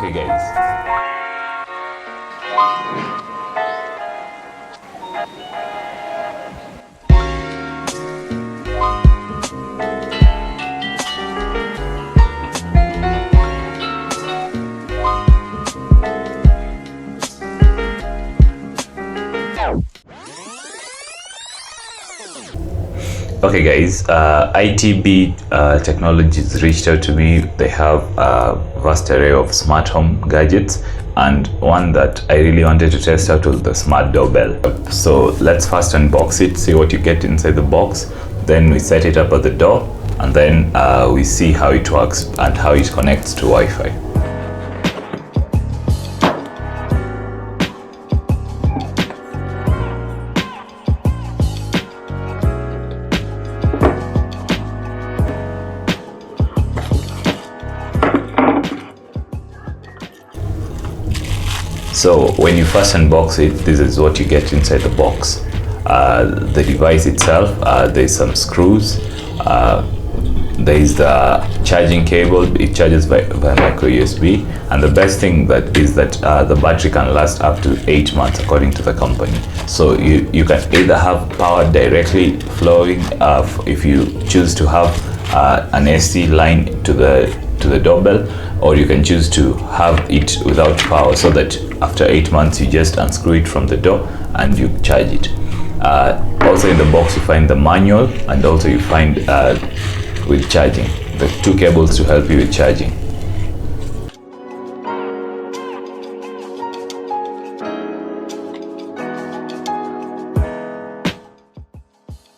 Okay guys. Okay guys, ITB Technologies reached out to me. They have a vast array of smart home gadgets, and one that I really wanted to test out was the smart doorbell. So let's first unbox it, see what you get inside the box. Then we set it up at the door, and then we see how it works and how it connects to Wi-Fi. So when you first unbox it, this is what you get inside the box. The device itself, there's some screws, there is the charging cable. It charges by micro USB, and the best thing that is that the battery can last up to 8 months according to the company. So you can either have power directly flowing if you choose to have an AC line to the doorbell, or you can choose to have it without power, so that after 8 months you just unscrew it from the door and you charge it. Also in the box you find the manual, and also you find with charging, the 2 cables to help you with charging.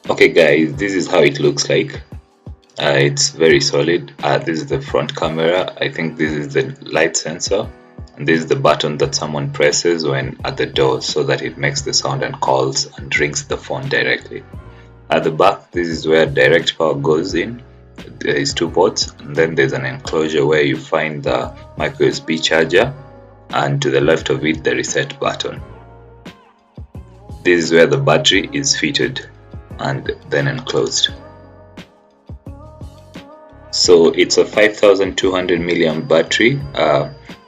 Okay guys, this is how it looks like. It's very solid. This is the front camera. I think this is the light sensor, and this is the button that someone presses when at the door, so that it makes the sound and calls and rings the phone directly. At the back, this is where direct power goes in. There is 2 ports, and then there's an enclosure where you find the micro USB charger, and to the left of it the reset button. This is where the battery is fitted and then enclosed. So it's a 5200 milliamp battery.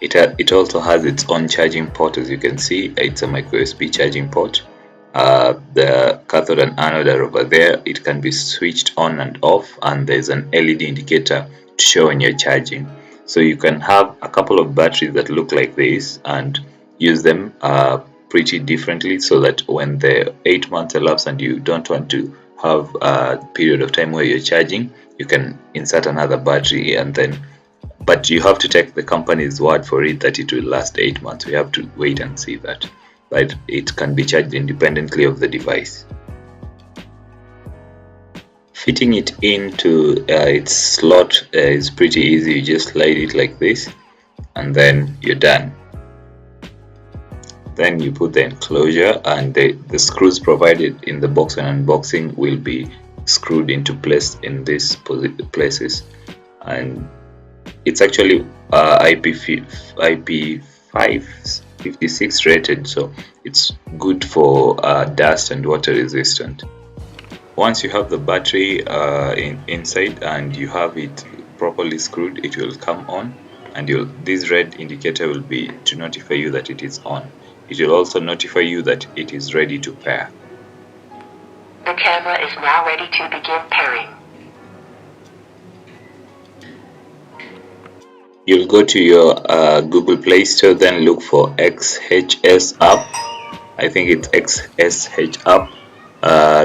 It also has its own charging port. As you can see, it's a micro USB charging port. The cathode and anode are over there. It can be switched on and off, and there's an LED indicator to show when you're charging. So you can have a couple of batteries that look like this and use them pretty differently, so that when the 8 months elapse and you don't want to have a period of time where you're charging, you can insert another battery, and then, but you have to take the company's word for it that it will last 8 months. We have to wait and see that, but it can be charged independently of the device. Fitting it into its slot is pretty easy. You just slide it like this, and then you're done. Then you put the enclosure, and the screws provided in the box and unboxing will be screwed into place in these places, and it's actually IP56 rated, so it's good for dust and water resistant. Once you have the battery inside and you have it properly screwed, it will come on, and this red indicator will be to notify you that it is on. It will also notify you that it is ready to pair. The camera is now ready to begin pairing. You'll go to your Google Play Store, then look for 𝐭𝐿𝐻 app. I think it's 𝐭𝐿𝐻 app.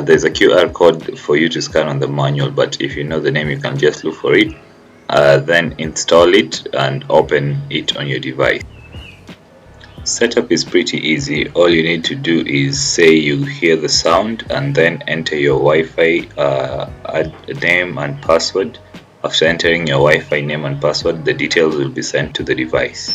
There's a QR code for you to scan on the manual, but if you know the name, you can just look for it. Then install it and open it on your device. Setup is pretty easy. All you need to do is say you hear the sound, and then enter your Wi-Fi name and password. After entering your Wi-Fi name and password, the details will be sent to the device.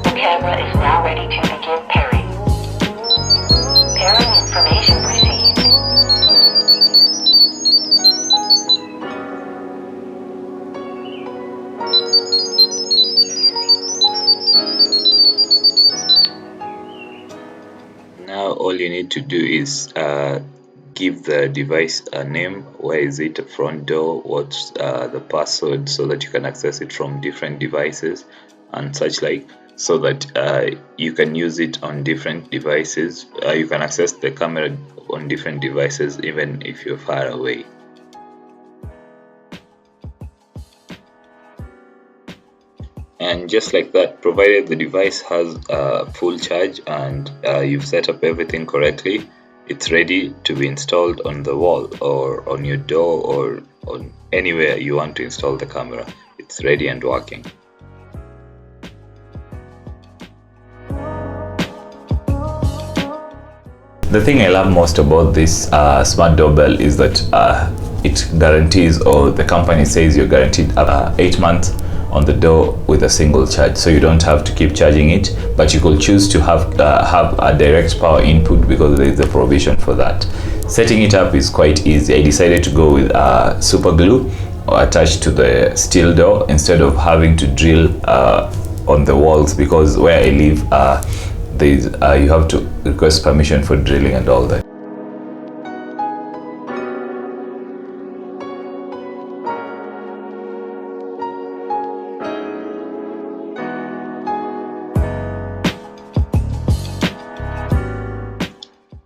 The camera is now ready to begin pairing. Pairing information received. all you need to do is give the device a name. Where is it? A front door? What's the password, so that you can access it from different devices and such like, so that you can use it on different devices. You can access the camera on different devices even if you're far away. And just like that, provided the device has full charge and you've set up everything correctly, it's ready to be installed on the wall or on your door or on anywhere you want to install the camera. It's ready and working. The thing I love most about this smart doorbell is that it guarantees, or the company says you're guaranteed 8 months on the door with a single charge, so you don't have to keep charging it, but you could choose to have a direct power input because there is a provision for that. Setting it up is quite easy. I decided to go with super glue attached to the steel door instead of having to drill on the walls, because where I live you have to request permission for drilling and all that.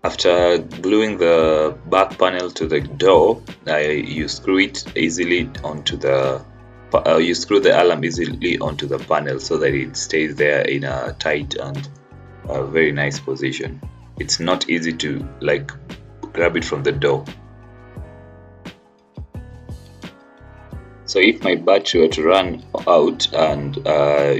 After gluing the back panel to the door, you screw it easily onto the you screw the alarm easily onto the panel so that it stays there in a tight and a very nice position. It's not easy to like grab it from the door. So if my battery were to run out and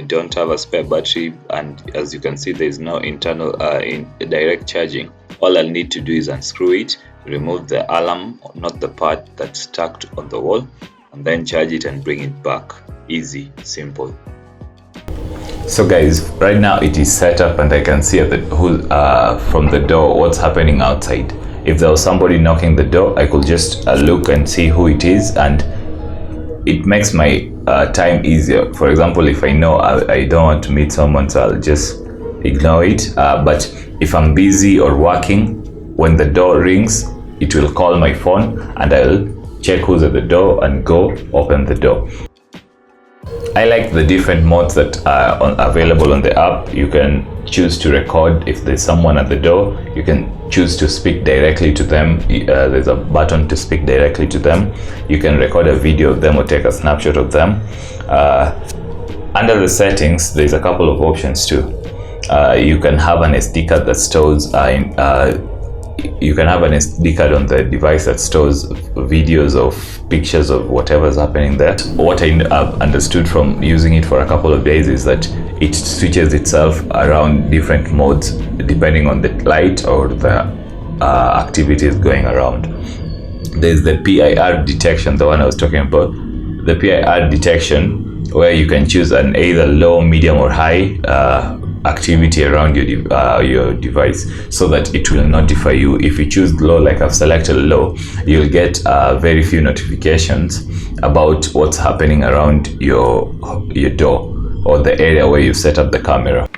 don't have a spare battery, and as you can see there is no internal direct charging, all I'll need to do is unscrew it, remove the alarm, not the part that's stuck on the wall, and then charge it and bring it back. Easy, simple. So guys, right now it is set up and I can see from the door what's happening outside. If there was somebody knocking the door, I could just look and see who it is, and it makes my time easier. For example, if I know I don't want to meet someone, so I'll just ignore it. But if I'm busy or working, when the door rings, it will call my phone and I'll check who's at the door and go open the door. I like the different modes that are available on the app. You can choose to record if there's someone at the door. You can choose to speak directly to them. There's a button to speak directly to them. You can record a video of them or take a snapshot of them. Under the settings, there's a couple of options too. You can have an SD card that stores you can have an SD card on the device that stores videos of pictures of whatever's happening there. What I understood from using it for a couple of days is that it switches itself around different modes depending on the light or the activities going around. There's the PIR detection, the one I was talking about. The PIR detection, where you can choose an either low, medium or high activity around your device, so that it will notify you. If you choose low, like I've selected low, you'll get very few notifications about what's happening around your door or the area where you set up the camera.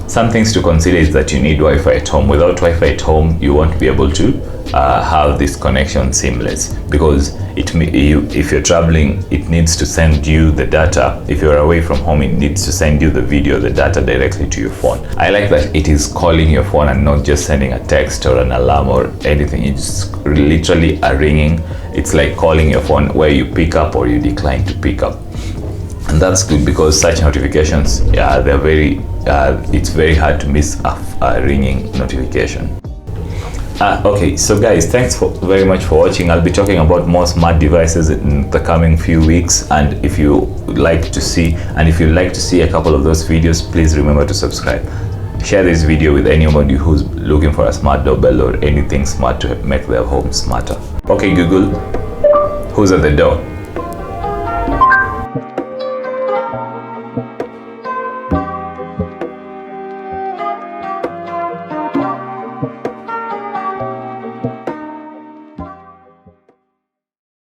Some things to consider is that you need Wi-Fi at home. Without Wi-Fi at home, you won't be able to have this connection seamless, because if you're traveling, it needs to send you the data. If you're away from home, it needs to send you the video, the data directly to your phone. I like that it is calling your phone and not just sending a text or an alarm or anything. It's literally a ringing. It's like calling your phone, where you pick up or you decline to pick up. And that's good, because such notifications, they're very it's very hard to miss a ringing notification. Okay, so guys, thanks very much for watching. I'll be talking about more smart devices in the coming few weeks, and if you like to see a couple of those videos, please remember to subscribe. Share this video with anybody who's looking for a smart doorbell or anything smart to make their home smarter. Okay Google, Who's at the door?